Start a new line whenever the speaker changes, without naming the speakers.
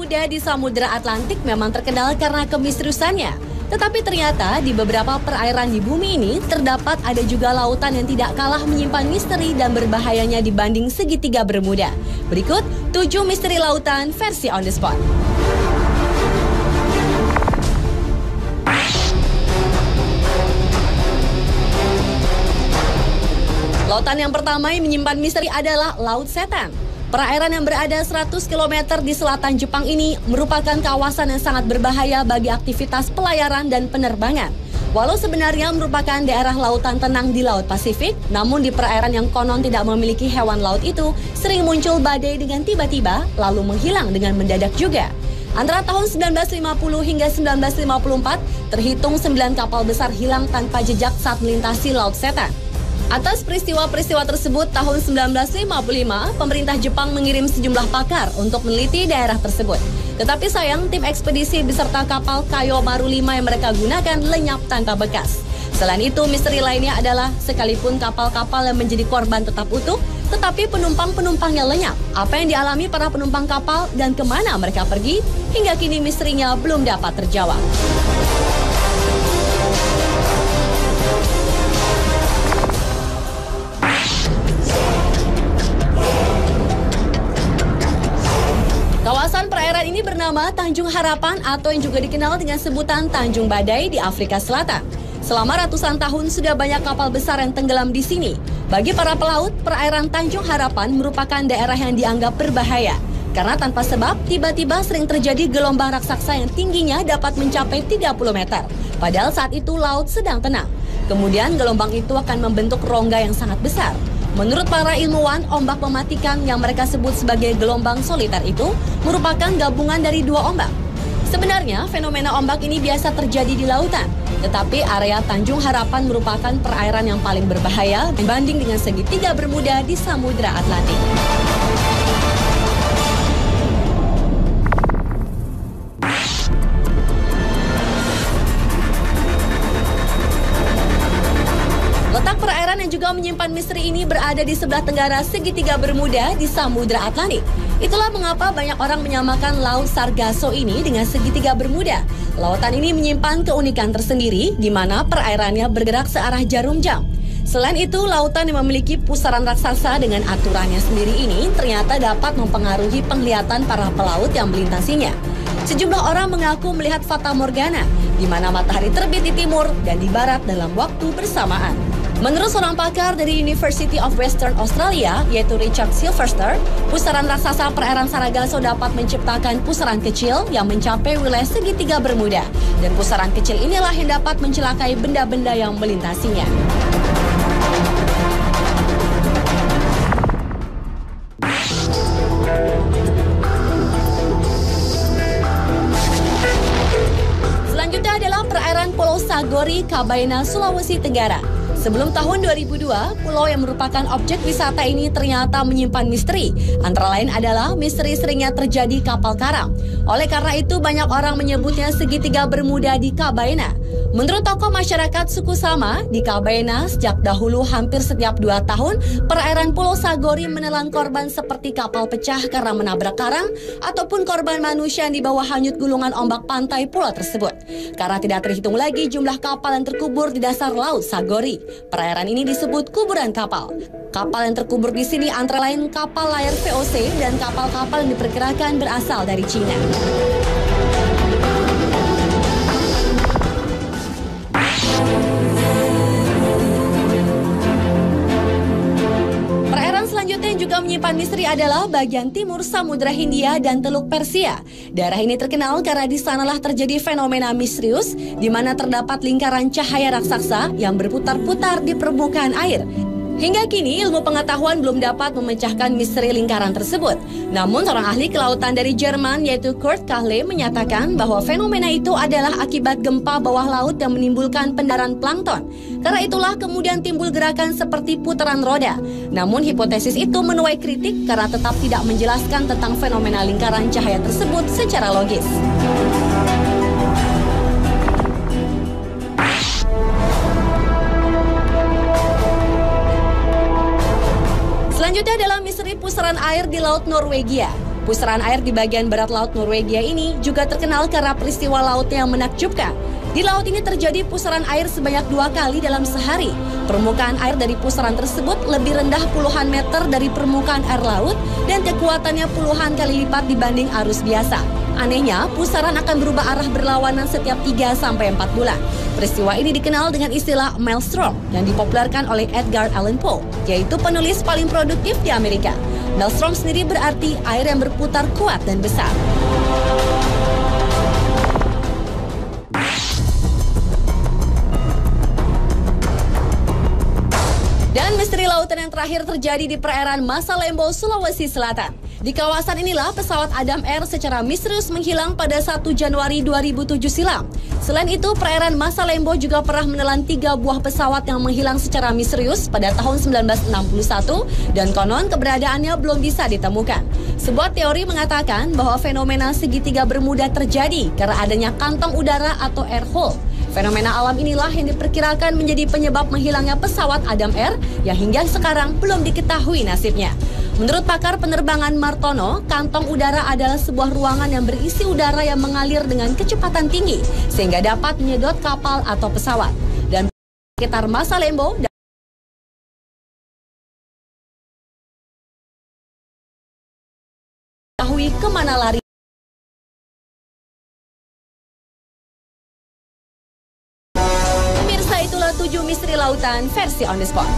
bermuda di Samudra Atlantik memang terkenal karena kemisteriusannya. Tetapi ternyata di beberapa perairan di bumi ini terdapat ada juga lautan yang tidak kalah menyimpan misteri dan berbahayanya dibanding segitiga Bermuda. Berikut 7 misteri lautan versi on the spot. Lautan yang pertama yang menyimpan misteri adalah Laut Setan. Perairan yang berada 100 km di selatan Jepang ini merupakan kawasan yang sangat berbahaya bagi aktivitas pelayaran dan penerbangan. Walau sebenarnya merupakan daerah lautan tenang di Laut Pasifik, namun di perairan yang konon tidak memiliki hewan laut itu sering muncul badai dengan tiba-tiba lalu menghilang dengan mendadak juga. Antara tahun 1950 hingga 1954, terhitung 9 kapal besar hilang tanpa jejak saat melintasi Laut Setan. Atas peristiwa-peristiwa tersebut, tahun 1955, pemerintah Jepang mengirim sejumlah pakar untuk meneliti daerah tersebut. Tetapi sayang, tim ekspedisi beserta kapal Kayo Maru 5 yang mereka gunakan lenyap tanpa bekas. Selain itu, misteri lainnya adalah sekalipun kapal-kapal yang menjadi korban tetap utuh, tetapi penumpang-penumpangnya lenyap. Apa yang dialami para penumpang kapal dan kemana mereka pergi, hingga kini misterinya belum dapat terjawab. Kawasan perairan ini bernama Tanjung Harapan atau yang juga dikenal dengan sebutan Tanjung Badai di Afrika Selatan. Selama ratusan tahun sudah banyak kapal besar yang tenggelam di sini. Bagi para pelaut, perairan Tanjung Harapan merupakan daerah yang dianggap berbahaya. Karena tanpa sebab, tiba-tiba sering terjadi gelombang raksasa yang tingginya dapat mencapai 30 meter. Padahal saat itu laut sedang tenang. Kemudian gelombang itu akan membentuk rongga yang sangat besar. Menurut para ilmuwan, ombak mematikan yang mereka sebut sebagai gelombang soliter itu merupakan gabungan dari 2 ombak. Sebenarnya, fenomena ombak ini biasa terjadi di lautan. Tetapi area Tanjung Harapan merupakan perairan yang paling berbahaya dibanding dengan segitiga Bermuda di Samudra Atlantik. Letak perairan yang juga menyimpan misteri ini berada di sebelah tenggara segitiga Bermuda di Samudra Atlantik. Itulah mengapa banyak orang menyamakan Laut Sargasso ini dengan segitiga Bermuda. Lautan ini menyimpan keunikan tersendiri di mana perairannya bergerak searah jarum jam. Selain itu, lautan yang memiliki pusaran raksasa dengan aturannya sendiri ini ternyata dapat mempengaruhi penglihatan para pelaut yang melintasinya. Sejumlah orang mengaku melihat fata morgana, di mana matahari terbit di timur dan di barat dalam waktu bersamaan. Menurut seorang pakar dari University of Western Australia, yaitu Richard Silverster, pusaran raksasa perairan Sargasso dapat menciptakan pusaran kecil yang mencapai wilayah segitiga Bermuda. Dan pusaran kecil inilah yang dapat mencelakai benda-benda yang melintasinya. Selanjutnya adalah perairan Pulau Sagori, Kabaina, Sulawesi Tenggara. Sebelum tahun 2002, pulau yang merupakan objek wisata ini ternyata menyimpan misteri. Antara lain adalah misteri seringnya terjadi kapal karam. Oleh karena itu, banyak orang menyebutnya segitiga Bermuda di Kabaina. Menurut tokoh masyarakat suku Sama, di Kabaina sejak dahulu hampir setiap 2 tahun, perairan Pulau Sagori menelan korban seperti kapal pecah karena menabrak karang, ataupun korban manusia yang dibawa hanyut gulungan ombak pantai pulau tersebut. Karena tidak terhitung lagi jumlah kapal yang terkubur di dasar Laut Sagori. Perairan ini disebut kuburan kapal. Kapal yang terkubur di sini antara lain kapal layar VOC dan kapal-kapal yang diperkirakan berasal dari Cina. Selanjutnya yang juga menyimpan misteri adalah bagian timur Samudra Hindia dan Teluk Persia. Daerah ini terkenal karena di sanalah terjadi fenomena misterius di mana terdapat lingkaran cahaya raksasa yang berputar-putar di permukaan air. Hingga kini ilmu pengetahuan belum dapat memecahkan misteri lingkaran tersebut. Namun seorang ahli kelautan dari Jerman yaitu Kurt Kahle menyatakan bahwa fenomena itu adalah akibat gempa bawah laut yang menimbulkan pendaran plankton. Karena itulah kemudian timbul gerakan seperti putaran roda. Namun hipotesis itu menuai kritik karena tetap tidak menjelaskan tentang fenomena lingkaran cahaya tersebut secara logis. Selanjutnya adalah misteri pusaran air di Laut Norwegia. Pusaran air di bagian barat laut Norwegia ini juga terkenal karena peristiwa lautnya yang menakjubkan. Di laut ini terjadi pusaran air sebanyak 2 kali dalam sehari. Permukaan air dari pusaran tersebut lebih rendah puluhan meter dari permukaan air laut dan kekuatannya puluhan kali lipat dibanding arus biasa. Anehnya, pusaran akan berubah arah berlawanan setiap 3-4 bulan. Peristiwa ini dikenal dengan istilah maelstrom yang dipopulerkan oleh Edgar Allan Poe, yaitu penulis paling produktif di Amerika. Maelstrom sendiri berarti air yang berputar kuat dan besar. Dan misteri lautan yang terakhir terjadi di perairan Masalembo, Sulawesi Selatan. Di kawasan inilah pesawat Adam Air secara misterius menghilang pada 1 Januari 2007 silam. Selain itu, perairan Masalembo juga pernah menelan 3 buah pesawat yang menghilang secara misterius pada tahun 1961 dan konon keberadaannya belum bisa ditemukan. Sebuah teori mengatakan bahwa fenomena segitiga Bermuda terjadi karena adanya kantong udara atau air hole. Fenomena alam inilah yang diperkirakan menjadi penyebab menghilangnya pesawat Adam Air yang hingga sekarang belum diketahui nasibnya. Menurut pakar penerbangan Martono, kantong udara adalah sebuah ruangan yang berisi udara yang mengalir dengan kecepatan tinggi sehingga dapat menyedot kapal atau pesawat. Dan sekitar Masalembo diketahui kemana lari. Pemirsa, itulah 7 misteri lautan versi On The Spot.